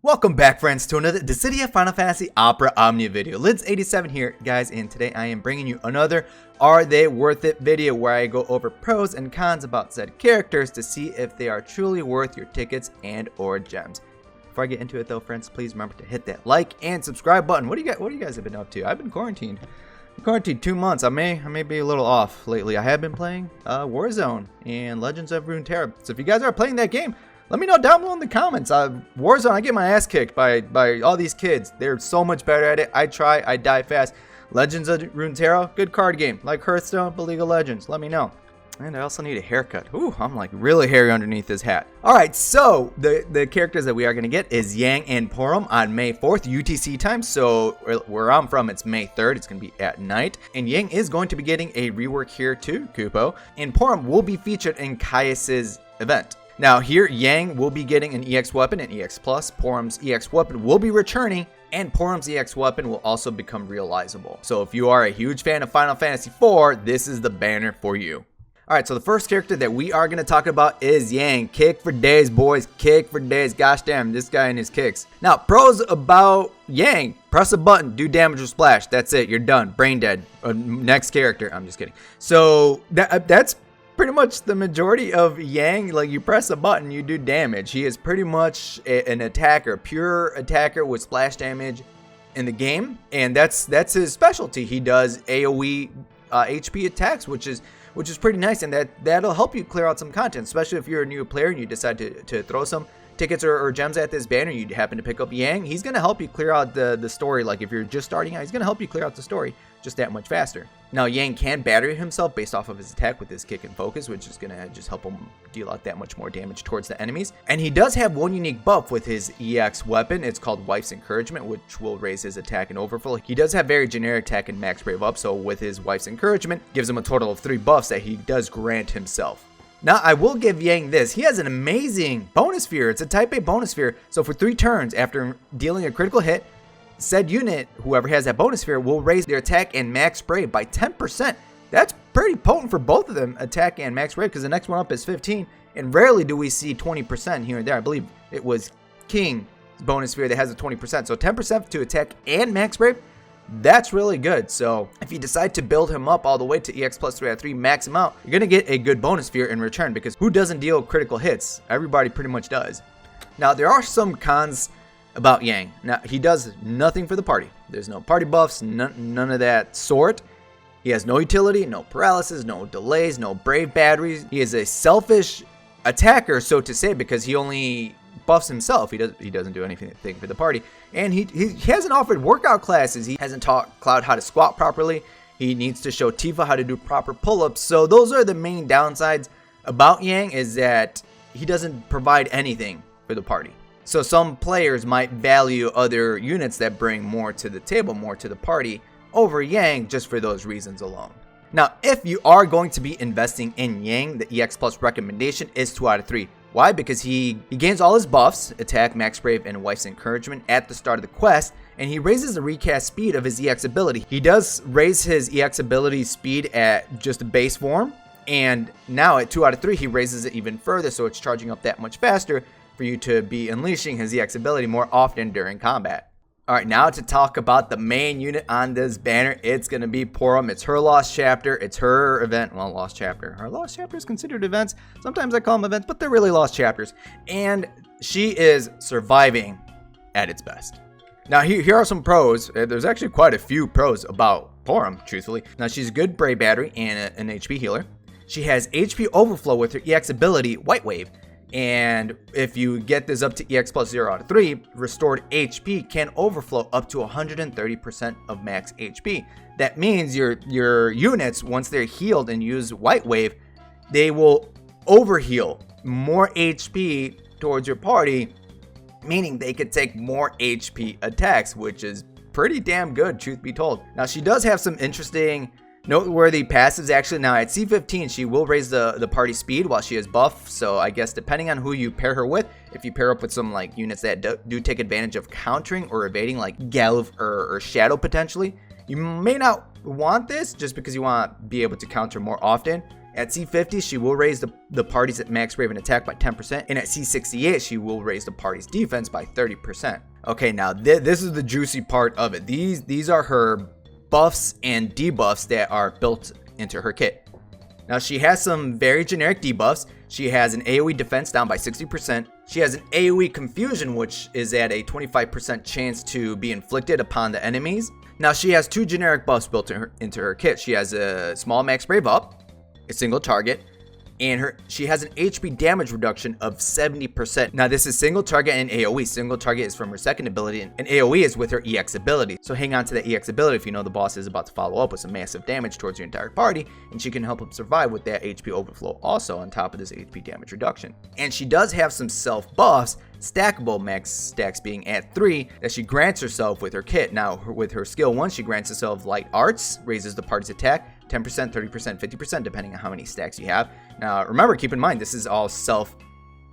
Welcome back, friends, to another Dissidia Final Fantasy Opera Omnia video. Lids87 here, guys, and today I am bringing you another Are They Worth It video where I go over pros and cons about said characters to see if they are truly worth your tickets and or gems. Before I get into it though, friends, please remember to hit that like and subscribe button. What do you guys have been up to? I've been quarantined. I'm quarantined 2 months. I may be a little off lately. I have been playing Warzone and Legends of Runeterra. So if you guys are playing that game, let me know down below in the comments. Warzone, I get my ass kicked by all these kids. They're so much better at it. I try, I die fast. Legends of Runeterra, good card game. Like Hearthstone, but League of Legends. Let me know. And I also need a haircut. Ooh, I'm like really hairy underneath this hat. Alright, so the characters that we are going to get is Yang and Porom on May 4th, UTC time. So where I'm from, it's May 3rd. It's going to be at night. And Yang is going to be getting a rework here too, Kupo. And Porom will be featured in Caius's event. Now here, Yang will be getting an EX weapon, an EX+. Porom's EX weapon will be returning, and Porom's EX weapon will also become realizable. So if you are a huge fan of Final Fantasy IV, this is the banner for you. Alright, so the first character that we are going to talk about is Yang. Kick for days, boys. Kick for days. Gosh damn, this guy and his kicks. Now, pros about Yang. Press a button, do damage or splash. That's it. You're done. Brain dead. Next character. I'm just kidding. So that's pretty much the majority of Yang. Like, you press a button, you do damage. He is pretty much an attacker, pure attacker with splash damage in the game, and that's his specialty. He does AoE HP attacks, which is pretty nice, and that'll help you clear out some content, especially if you're a new player and you decide to throw some tickets or gems at this banner. You happen to pick up Yang. He's gonna help you clear out the story. Like if you're just starting out, he's gonna help you clear out the story just that much faster. Now, Yang can battery himself based off of his attack with his kick and focus, which is going to just help him deal out that much more damage towards the enemies. And he does have one unique buff with his EX weapon. It's called Wife's Encouragement, which will raise his attack and overflow. He does have very generic attack and max brave up, so with his Wife's Encouragement, gives him a total of 3 buffs that he does grant himself. Now, I will give Yang this. He has an amazing bonus sphere. It's a type A bonus sphere. So for 3 turns after dealing a critical hit, said unit, whoever has that bonus sphere, will raise their attack and max brave by 10%. That's pretty potent for both of them, attack and max brave, because the next one up is 15, and rarely do we see 20% here and there. I believe it was King's bonus sphere that has a 20%. So 10% to attack and max brave, that's really good. So if you decide to build him up all the way to EX plus 3 out of 3, max him out, you're going to get a good bonus sphere in return, because who doesn't deal critical hits? Everybody pretty much does. Now, there are some cons about Yang. Now, he does nothing for the party. There's no party buffs, none of that sort. He has no utility, no paralysis, no delays, no brave batteries. He is a selfish attacker, so to say, because he only buffs himself. He doesn't do anything for the party. And he hasn't offered workout classes. He hasn't taught Cloud how to squat properly. He needs to show Tifa how to do proper pull-ups. So those are the main downsides about Yang, is that he doesn't provide anything for the party. So some players might value other units that bring more to the table, more to the party, over Yang just for those reasons alone. Now, if you are going to be investing in Yang, the EX Plus recommendation is 2 out of 3. Why? Because he gains all his buffs, attack, max brave, and Wife's Encouragement at the start of the quest, and he raises the recast speed of his EX ability. He does raise his EX ability speed at just the base form, and now at 2 out of 3, he raises it even further, so it's charging up that much faster for you to be unleashing his EX ability more often during combat. Alright, now to talk about the main unit on this banner, it's going to be Porom. It's her lost chapter. It's her event. Well, lost chapter. Her lost chapter is considered events. Sometimes I call them events, but they're really lost chapters. And she is surviving at its best. Now, here are some pros. There's actually quite a few pros about Porom, truthfully. Now, she's a good brave battery and an HP healer. She has HP overflow with her EX ability, White Wave. And if you get this up to EX plus 0 out of 3, restored HP can overflow up to 130% of max HP. That means your units, once they're healed and use White Wave, they will overheal more HP towards your party, meaning they could take more HP attacks, which is pretty damn good, truth be told. Now, she does have some interesting noteworthy passives. Actually, now at C15, she will raise the party speed while she is buff. So I guess depending on who you pair her with, if you pair up with some like units that do take advantage of countering or evading, like Galv or Shadow potentially, you may not want this just because you want to be able to counter more often. At C50, she will raise the party's max brave and attack by 10%, and at C68, she will raise the party's defense by 30%. Okay, now this is the juicy part of it. These are her buffs and debuffs that are built into her kit. Now, she has some very generic debuffs. She has an AoE defense down by 60%. She has an AoE confusion, which is at a 25% chance to be inflicted upon the enemies. Now, she has 2 generic buffs built into her kit. She has a small max brave up, a single target, and she has an HP damage reduction of 70%. Now, this is single target and AoE. Single target is from her second ability, and AoE is with her EX ability. So hang on to that EX ability if you know the boss is about to follow up with some massive damage towards your entire party, and she can help him survive with that HP overflow also on top of this HP damage reduction. And she does have some self buffs, stackable max stacks being at 3, that she grants herself with her kit. Now, with her skill 1, she grants herself Light Arts, raises the party's attack 10%, 30%, 50%, depending on how many stacks you have. Now, remember, keep in mind, this is all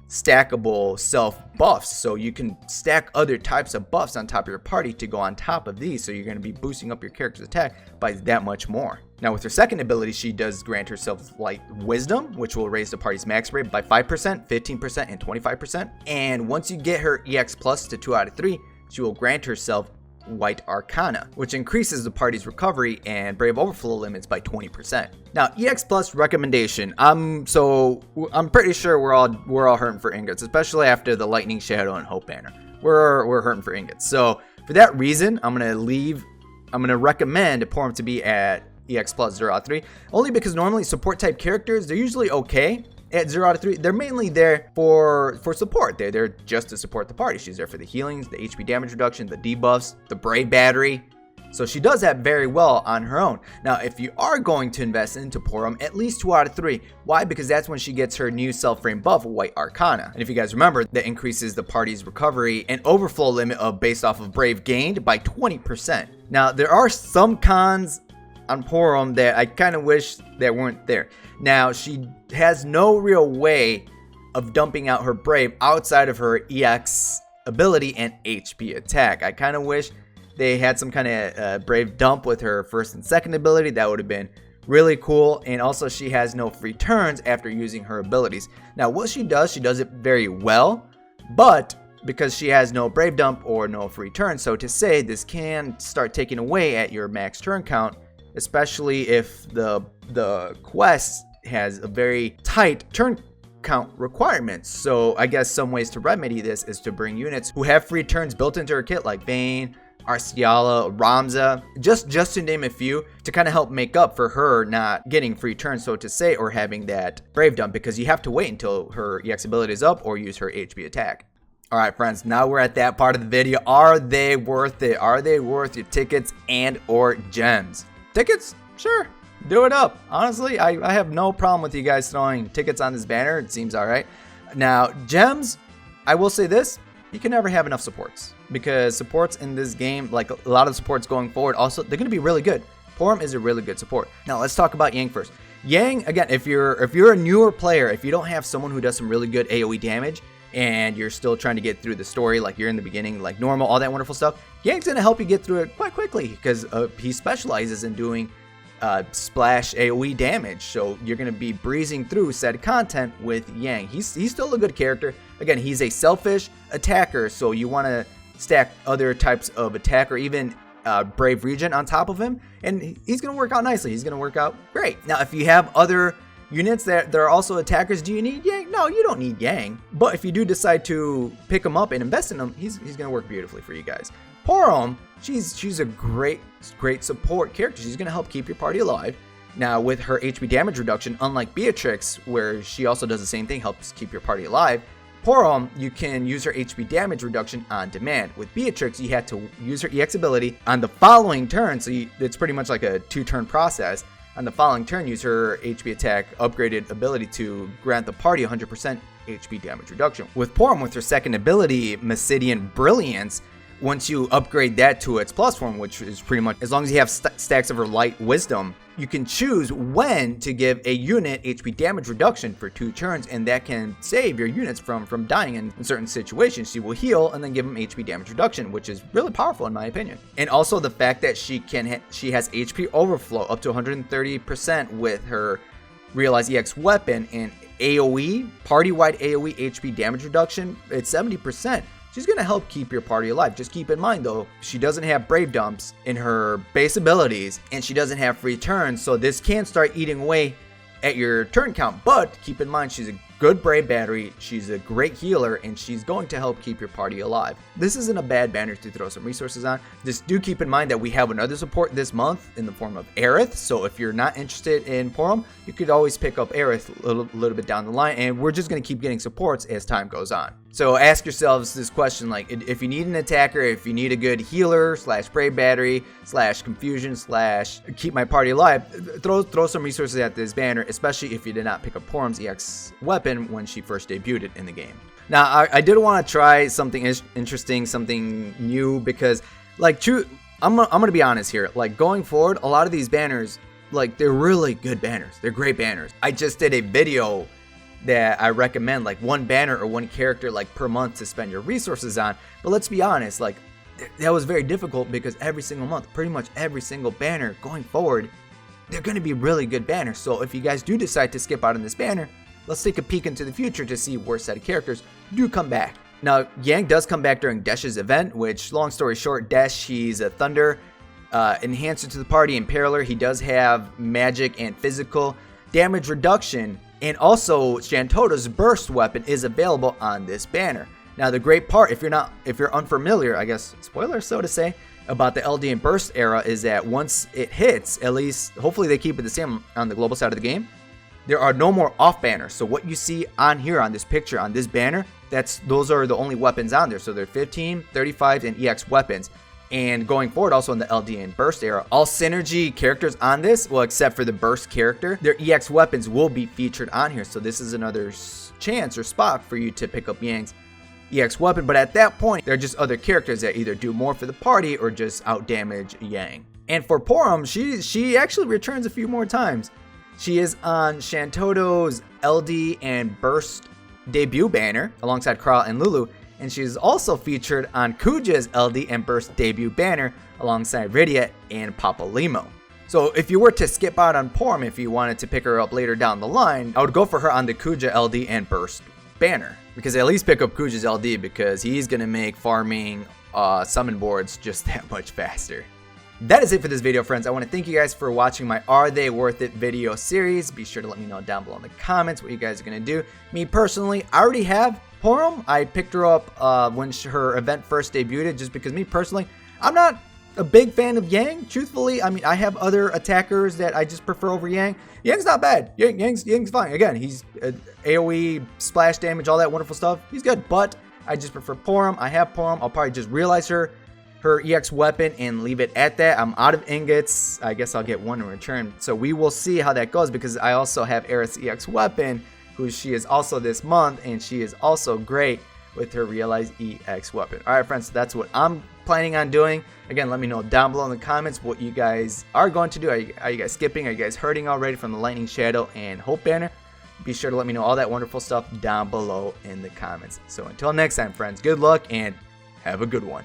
stackable self buffs, so you can stack other types of buffs on top of your party to go on top of these, so you're going to be boosting up your character's attack by that much more. Now, with her second ability, she does grant herself Light Wisdom, which will raise the party's max rate by 5%, 15%, and 25%. And once you get her EX Plus to 2 out of 3, she will grant herself White Arcana, which increases the party's recovery and brave overflow limits by 20%. Now, EX Plus recommendation. I'm pretty sure we're all hurting for ingots, especially after the Lightning Shadow and Hope Banner. We're hurting for ingots. So for that reason, I'm gonna recommend Porom to be at EX Plus 0 out of 3, only because normally support type characters, they're usually okay at 0 out of 3. They're mainly there for support. They're there just to support the party. She's there for the healings, the HP damage reduction, the debuffs, the Brave Battery. So she does that very well on her own. Now, if you are going to invest into Porom, at least 2 out of 3. Why? Because that's when she gets her new self-frame buff, White Arcana. And if you guys remember, that increases the party's recovery and overflow limit based off of Brave gained by 20%. Now, there are some cons on Porom that I kind of wish that weren't there. Now, she has no real way of dumping out her Brave outside of her EX ability and HP attack. I kind of wish they had some kind of Brave dump with her first and second ability. That would have been really cool. And also, she has no free turns after using her abilities. Now, what she does it very well, but because she has no Brave dump or no free turn, so to say, this can start taking away at your max turn count, especially if the quest has a very tight turn count requirements. So I guess some ways to remedy this is to bring units who have free turns built into her kit, like Vayne, Arciala, Ramza, just to name a few, to kind of help make up for her not getting free turns, so to say, or having that Brave dump, because you have to wait until her EX ability is up or use her HP attack. Alright friends, now we're at that part of the video. Are they worth it? Are they worth your tickets and or gems? Tickets? Sure. Do it up. Honestly, I have no problem with you guys throwing tickets on this banner. It seems alright. Now, gems, I will say this. You can never have enough supports, because supports in this game, like a lot of supports going forward, also, they're going to be really good. Porom is a really good support. Now, let's talk about Yang first. Yang, again, if you're a newer player, if you don't have someone who does some really good AoE damage, and you're still trying to get through the story, like you're in the beginning, like normal, all that wonderful stuff, Yang's going to help you get through it quite quickly, because he specializes in doing splash AoE damage. So you're going to be breezing through said content with Yang. He's still a good character. Again, he's a selfish attacker, so you want to stack other types of attack or even Brave Regen on top of him, and he's going to work out nicely. He's going to work out great. Now, if you have other units that are also attackers, do you need Yang? No, you don't need Yang. But if you do decide to pick him up and invest in him, he's going to work beautifully for you guys. Porom, she's a great support character. She's going to help keep your party alive. Now, with her HP damage reduction, unlike Beatrix, where she also does the same thing, helps keep your party alive, Porom, you can use her HP damage reduction on demand. With Beatrix, you had to use her EX ability on the following turn, so it's pretty much like a 2-turn process. On the following turn, use her HP attack upgraded ability to grant the party 100% HP damage reduction. With Porom, with her second ability, Mysidian Brilliance, once you upgrade that to its plus form, which is pretty much as long as you have stacks of her Light Wisdom, you can choose when to give a unit HP damage reduction for 2 turns, and that can save your units from dying in certain situations. She will heal and then give them HP damage reduction, which is really powerful in my opinion. And also the fact that she has HP overflow up to 130% with her Realize EX weapon and AoE, party-wide AoE HP damage reduction, it's 70%. She's going to help keep your party alive. Just keep in mind though, she doesn't have Brave Dumps in her base abilities, and she doesn't have free turns, so this can start eating away at your turn count. But keep in mind, she's a good Brave battery, she's a great healer, and she's going to help keep your party alive. This isn't a bad banner to throw some resources on. Just do keep in mind that we have another support this month in the form of Aerith, so if you're not interested in Porom, you could always pick up Aerith a little bit down the line, and we're just going to keep getting supports as time goes on. So ask yourselves this question, like, if you need an attacker, if you need a good healer / Brave battery / confusion / keep my party alive, throw some resources at this banner, especially if you did not pick up Porom's EX weapon when she first debuted in the game. Now, I did want to try something interesting, something new, because, like, I'm gonna be honest here. Like, going forward, a lot of these banners, like, they're really good banners. They're great banners. I just did a video that I recommend, like, one banner or one character, like, per month to spend your resources on. But let's be honest, like, that was very difficult because every single month, pretty much every single banner going forward, they're going to be really good banners. So if you guys do decide to skip out on this banner, let's take a peek into the future to see where set of characters do come back. Now, Yang does come back during Dash's event, which, long story short, Dash, he's a thunder enhancer to the party. In parallel, he does have magic and physical damage reduction. And also, Shantoto's burst weapon is available on this banner. Now, the great part, if you're unfamiliar, I guess, spoiler so to say, about the LD and burst era is that once it hits, at least, hopefully they keep it the same on the global side of the game, there are no more off banners. So what you see on here on this picture, on this banner, those are the only weapons on there. So they're 15, 35, and EX weapons. And going forward, also in the LD and Burst era, all Synergy characters on this, well, except for the Burst character, their EX weapons will be featured on here. So this is another chance or spot for you to pick up Yang's EX weapon. But at that point, they're just other characters that either do more for the party or just outdamage Yang. And for Porom, she actually returns a few more times. She is on Shantoto's LD and Burst debut banner alongside Kral and Lulu. And she's also featured on Kuja's LD and Burst debut banner alongside Rydia and Papa Limo. So if you were to skip out on Porom, if you wanted to pick her up later down the line, I would go for her on the Kuja LD and Burst banner. Because at least pick up Kuja's LD, because he's going to make farming summon boards just that much faster. That is it for this video, friends. I want to thank you guys for watching my Are They Worth It video series. Be sure to let me know down below in the comments what you guys are going to do. Me personally, I already have Porom. I picked her up when her event first debuted, just because me personally, I'm not a big fan of Yang. Truthfully, I mean, I have other attackers that I just prefer over Yang. Yang's not bad. Yang's fine. Again, he's AoE, splash damage, all that wonderful stuff. He's good, but I just prefer Porom. I have Porom. I'll probably just realize her EX weapon and leave it at that. I'm out of ingots. I guess I'll get one in return. So we will see how that goes, because I also have Aerith's EX weapon, who she is also this month, and she is also great with her realized EX weapon. All right, friends, so that's what I'm planning on doing. Again, let me know down below in the comments what you guys are going to do. Are you guys skipping? Are you guys hurting already from the Lightning Shadow and Hope banner? Be sure to let me know all that wonderful stuff down below in the comments. So until next time, friends, good luck and have a good one.